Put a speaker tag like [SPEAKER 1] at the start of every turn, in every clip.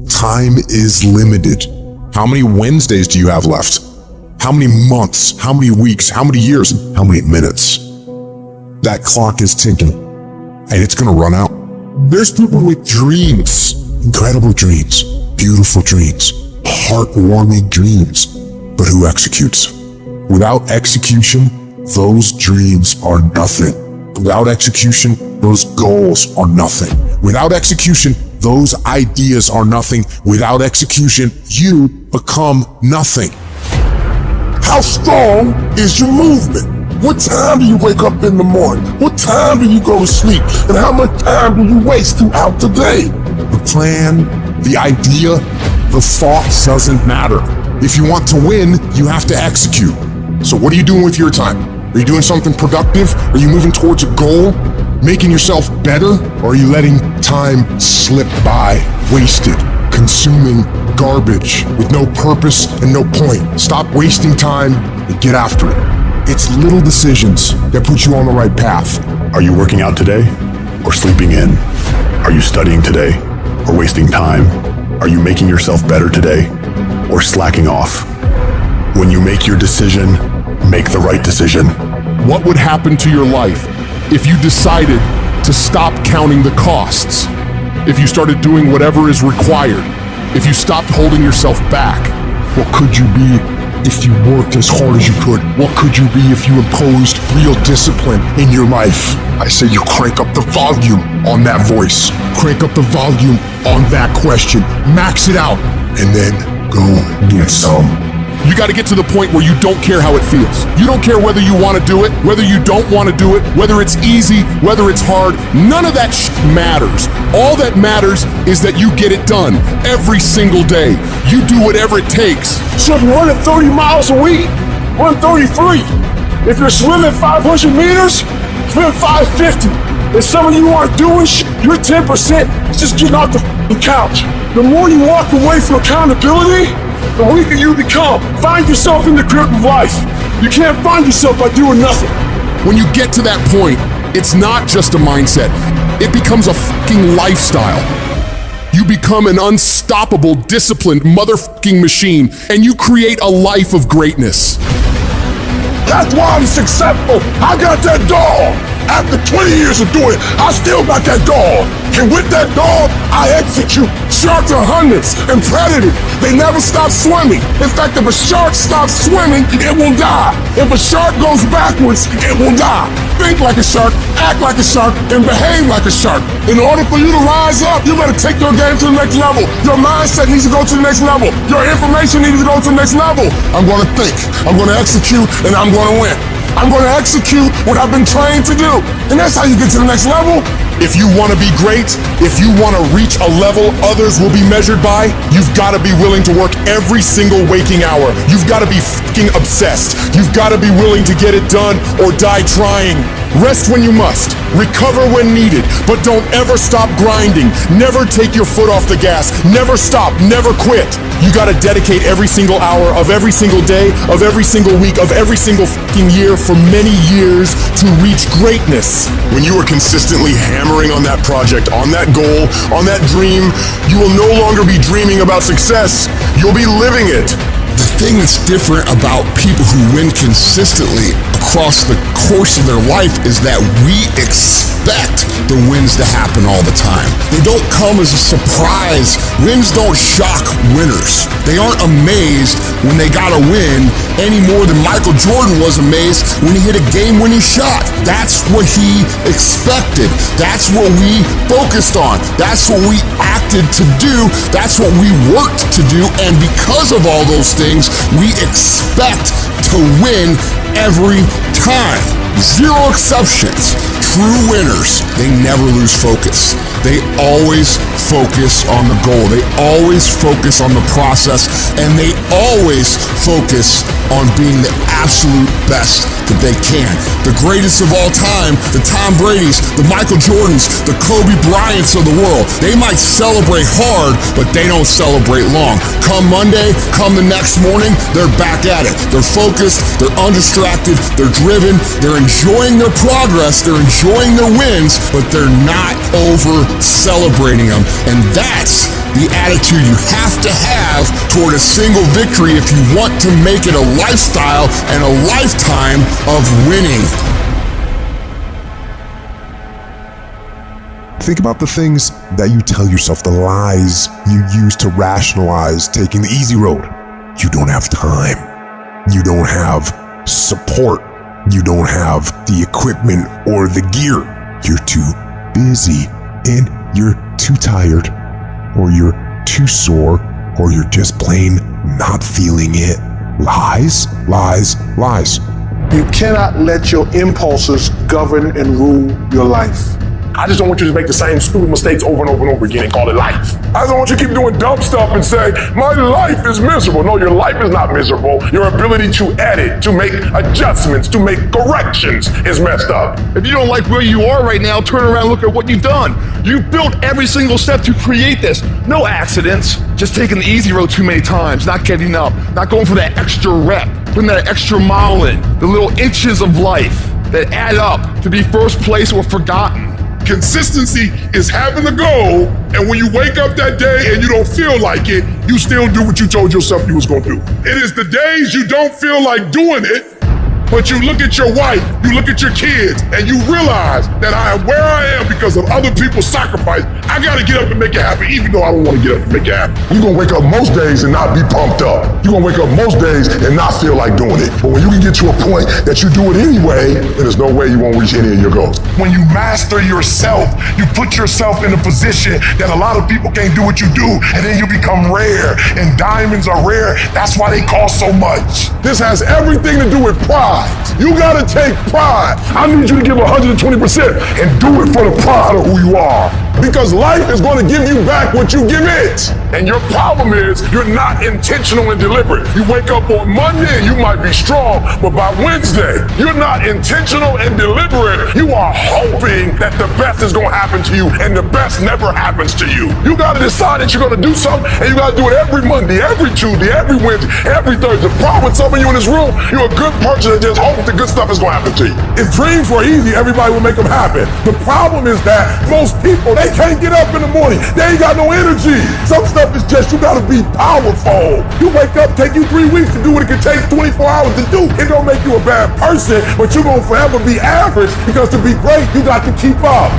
[SPEAKER 1] Time is limited. How many Wednesdays do you have left? How many months? How many weeks? How many years? How many minutes? That clock is ticking, and it's gonna run out. There's people with dreams, incredible dreams, beautiful dreams, heartwarming dreams, but who executes? Without execution, those dreams are nothing. Without execution, those goals are nothing. Without execution, those ideas are nothing. Without execution, you become nothing. How strong is your movement? What time do you wake up in the morning? What time do you go to sleep? And how much time do you waste throughout the day? The plan, the idea, the thought doesn't matter. If you want to win, you have to execute. So what are you doing with your time? Are you doing something productive? Are you moving towards a goal? Making yourself better? Or are you letting time slip by, wasted, consuming garbage with no purpose and no point? Stop wasting time and get after it. It's little decisions that put you on the right path.
[SPEAKER 2] Are you working out today or sleeping in? Are you studying today or wasting time? Are you making yourself better today or slacking off? When you make your decision, make the right decision.
[SPEAKER 3] What would happen to your life if you decided to stop counting the costs? If you started doing whatever is required? If you stopped holding yourself back?
[SPEAKER 1] What could you be if you worked as hard as you could? What could you be if you imposed real discipline in your life? I say you crank up the volume on that voice. Crank up the volume on that question. Max it out. And then go get some.
[SPEAKER 3] You got to get to the point where you don't care how it feels. You don't care whether you want to do it, whether you don't want to do it, whether it's easy, whether it's hard. None of that matters. All that matters is that you get it done every single day. You do whatever it takes.
[SPEAKER 4] So if you're running 30 miles a week, run 33. If you're swimming 500 meters, swim 550. If some of you aren't doing you're 10% just getting off the couch. The more you walk away from accountability, the weaker you become. Find yourself in the grip of life. You can't find yourself by doing nothing.
[SPEAKER 3] When you get to that point, it's not just a mindset. It becomes a fucking lifestyle. You become an unstoppable, disciplined motherfucking machine, and you create a life of greatness.
[SPEAKER 4] That's why I'm successful. I got that dog. After 20 years of doing it, I still got that dog. And with that dog, I execute. Sharks are hunters and predators. They never stop swimming. In fact, if a shark stops swimming, it will die. If a shark goes backwards, it will die. Think like a shark, act like a shark, and behave like a shark. In order for you to rise up, you better take your game to the next level. Your mindset needs to go to the next level. Your information needs to go to the next level. I'm gonna think, I'm gonna execute, and I'm gonna win. I'm gonna execute what I've been trained to do. And that's how you get to the next level.
[SPEAKER 3] If you want to be great, if you want to reach a level others will be measured by, you've got to be willing to work every single waking hour. You've got to be fucking obsessed. You've got to be willing to get it done or die trying. Rest when you must, recover when needed, but don't ever stop grinding. Never take your foot off the gas. Never stop, never quit. You gotta dedicate every single hour of every single day, of every single week, of every single fucking year for many years to reach greatness.
[SPEAKER 2] When you are consistently hammering on that project, on that goal, on that dream, you will no longer be dreaming about success. You'll be living it.
[SPEAKER 1] The thing that's different about people who win consistently across the course of their life is that we expect the wins to happen all the time. They don't come as a surprise. Wins don't shock winners. They aren't amazed when they got a win any more than Michael Jordan was amazed when he hit a game-winning shot. That's what he expected. That's what we focused on. That's what we acted to do. That's what we worked to do. And because of all those things, we expect to win every time. Zero exceptions. True winners, they never lose focus. They always focus on the goal. They always focus on the process, and they always focus on being the absolute best that they can. The greatest of all time, the Tom Brady's, the Michael Jordans, the Kobe Bryants of the world. They might celebrate hard, but they don't celebrate long. Come Monday, come the next morning, they're back at it. They're focused, they're undistracted, they're driven, they're enjoying their progress, they're enjoying their wins, but they're not over celebrating them. And that's
[SPEAKER 3] the attitude you have to have toward a single victory if you want to make it a lifestyle and a lifetime of winning.
[SPEAKER 1] Think about the things that you tell yourself, the lies you use to rationalize taking the easy road. You don't have time. You don't have support. You don't have the equipment or the gear. You're too busy and you're too tired, or you're too sore, or you're just plain not feeling it. Lies, lies, lies.
[SPEAKER 4] You cannot let your impulses govern and rule your life. I just don't want you to make the same stupid mistakes over and over and over again and call it life. I don't want you to keep doing dumb stuff and say, my life is miserable. No, your life is not miserable. Your ability to edit, to make adjustments, to make corrections is messed up.
[SPEAKER 5] If you don't like where you are right now, turn around and look at what you've done. You've built every single step to create this. No accidents, just taking the easy road too many times, not getting up, not going for that extra rep, putting that extra mile in, the little inches of life that add up to be first place or forgotten.
[SPEAKER 3] Consistency is having the goal, and when you wake up that day and you don't feel like it, you still do what you told yourself you was gonna do. It is the days you don't feel like doing it, but you look at your wife, you look at your kids, and you realize that I am where I am because of other people's sacrifice. I gotta get up and make it happen, even though I don't wanna get up and make it happen.
[SPEAKER 4] You're gonna wake up most days and not be pumped up. You're gonna wake up most days and not feel like doing it. But when you can get to a point that you do it anyway, then there's no way you won't reach any of your goals.
[SPEAKER 3] When you master yourself, you put yourself in a position that a lot of people can't do what you do, and then you become rare, and diamonds are rare. That's why they cost so much.
[SPEAKER 4] This has everything to do with pride. You gotta take pride. I need you to give 120% and do it for the pride of who you are. Because life is gonna give you back what you give it.
[SPEAKER 3] And your problem is you're not intentional and deliberate. You wake up on Monday and you might be strong, but by Wednesday, you're not intentional and deliberate. You are hoping that the best is gonna happen to you, and the best never happens to you. You gotta decide that you're gonna do something, and you gotta do it every Monday, every Tuesday, every Wednesday, every Thursday. The problem with some of you in this room, you're a good person that just hopes the good stuff is gonna happen to you.
[SPEAKER 4] If dreams were easy, everybody would make them happen. The problem is that most people, they can't get up in the morning. They ain't got no energy. Some stuff is just, you gotta be powerful. You wake up, take you 3 weeks to do what it can take 24 hours to do. It don't make you a bad person, but you're gonna forever be average, because to be great, you got to keep up.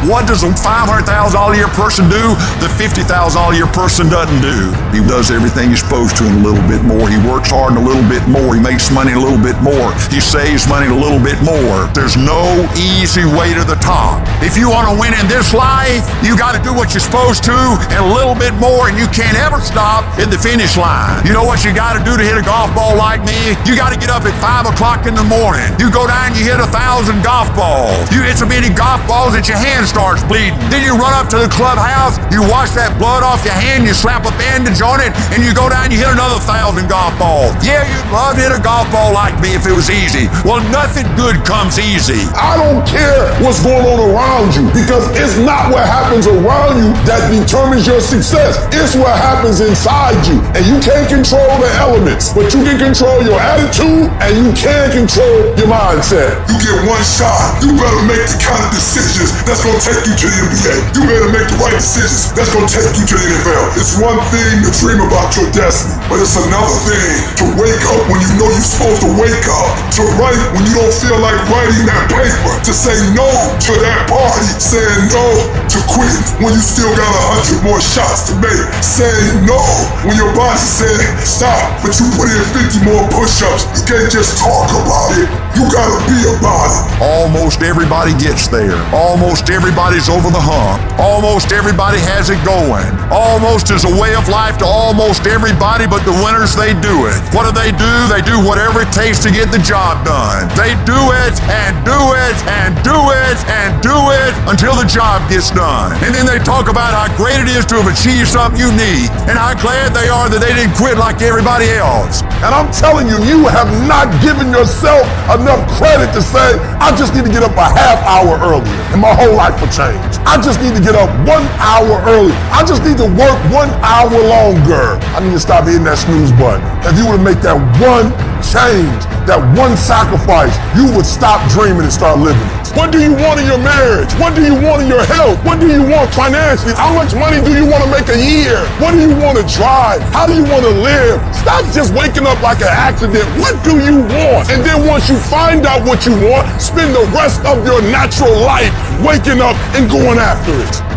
[SPEAKER 2] What does a $500,000 a year person do that $50,000 a year person doesn't do? He does everything he's supposed to and a little bit more. He works hard and a little bit more. He makes money a little bit more. He saves money a little bit more. There's no easy way to the top. If you want to win in this life, you got to do what you're supposed to and a little bit more, and you can't ever stop in the finish line. You know what you got to do to hit a golf ball like me? You got to get up at 5 o'clock in the morning. You go down and you hit 1,000 golf balls. You hit so many golf balls that your hands starts bleeding. Then you run up to the clubhouse, you wash that blood off your hand, you slap a bandage on it, and you go down and you hit another 1,000 golf balls. Yeah, you'd love to hit a golf ball like me if it was easy. Well, nothing good comes easy.
[SPEAKER 4] I don't care what's going on around you, because it's not what happens around you that determines your success. It's what happens inside you. And you can't control the elements, but you can control your attitude and you can control your mindset.
[SPEAKER 3] You get one shot. You better make the kind of decisions that's gonna take you to the NBA. You better make the right decisions that's gonna take you to the NFL. It's one thing to dream about your destiny, but it's another thing to wake up when you know you're supposed to wake up, to write when you don't feel like writing that paper, to say no to that party, saying no to quit when you still got 100 more shots to make, saying no when your body said stop, but you put in 50 more push-ups. You can't just talk about it, you gotta be about it.
[SPEAKER 2] Almost everybody gets there. Almost everybody's over the hump. Almost everybody has it going. Almost is a way of life to almost everybody, but the winners, they do it. What do? They do whatever it takes to get the job done. They do it and do it and do it and do it until the job gets done. And then they talk about how great it is to have achieved something unique and how glad they are that they didn't quit like everybody else.
[SPEAKER 4] And I'm telling you, you have not given yourself enough credit to say, I just need to get up a half hour earlier, and my whole life life will change. I just need to get up 1 hour early. I just need to work 1 hour longer. I need to stop hitting that snooze button. If you were to make that one change, that one sacrifice, you would stop dreaming and start living it. What do you want in your marriage? What do you want in your health? What do you want financially? How much money do you want to make a year? What do you want to drive? How do you want to live? Stop just waking up like an accident. What do you want? And then once you find out what you want, spend the rest of your natural life waking up and going after it.